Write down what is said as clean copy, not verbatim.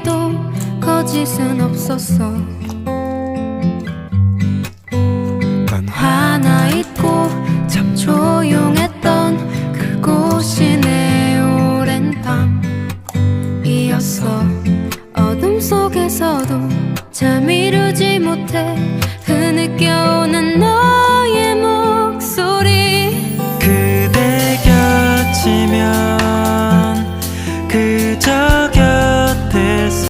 보여도 거짓은 없었어. 난 하나 있고 참 조용했던 그곳이 내 오랜 밤이었어. 어둠 속에서도 잠 이루지 못해 흐느껴오는 너의 목소리. 그대 곁이면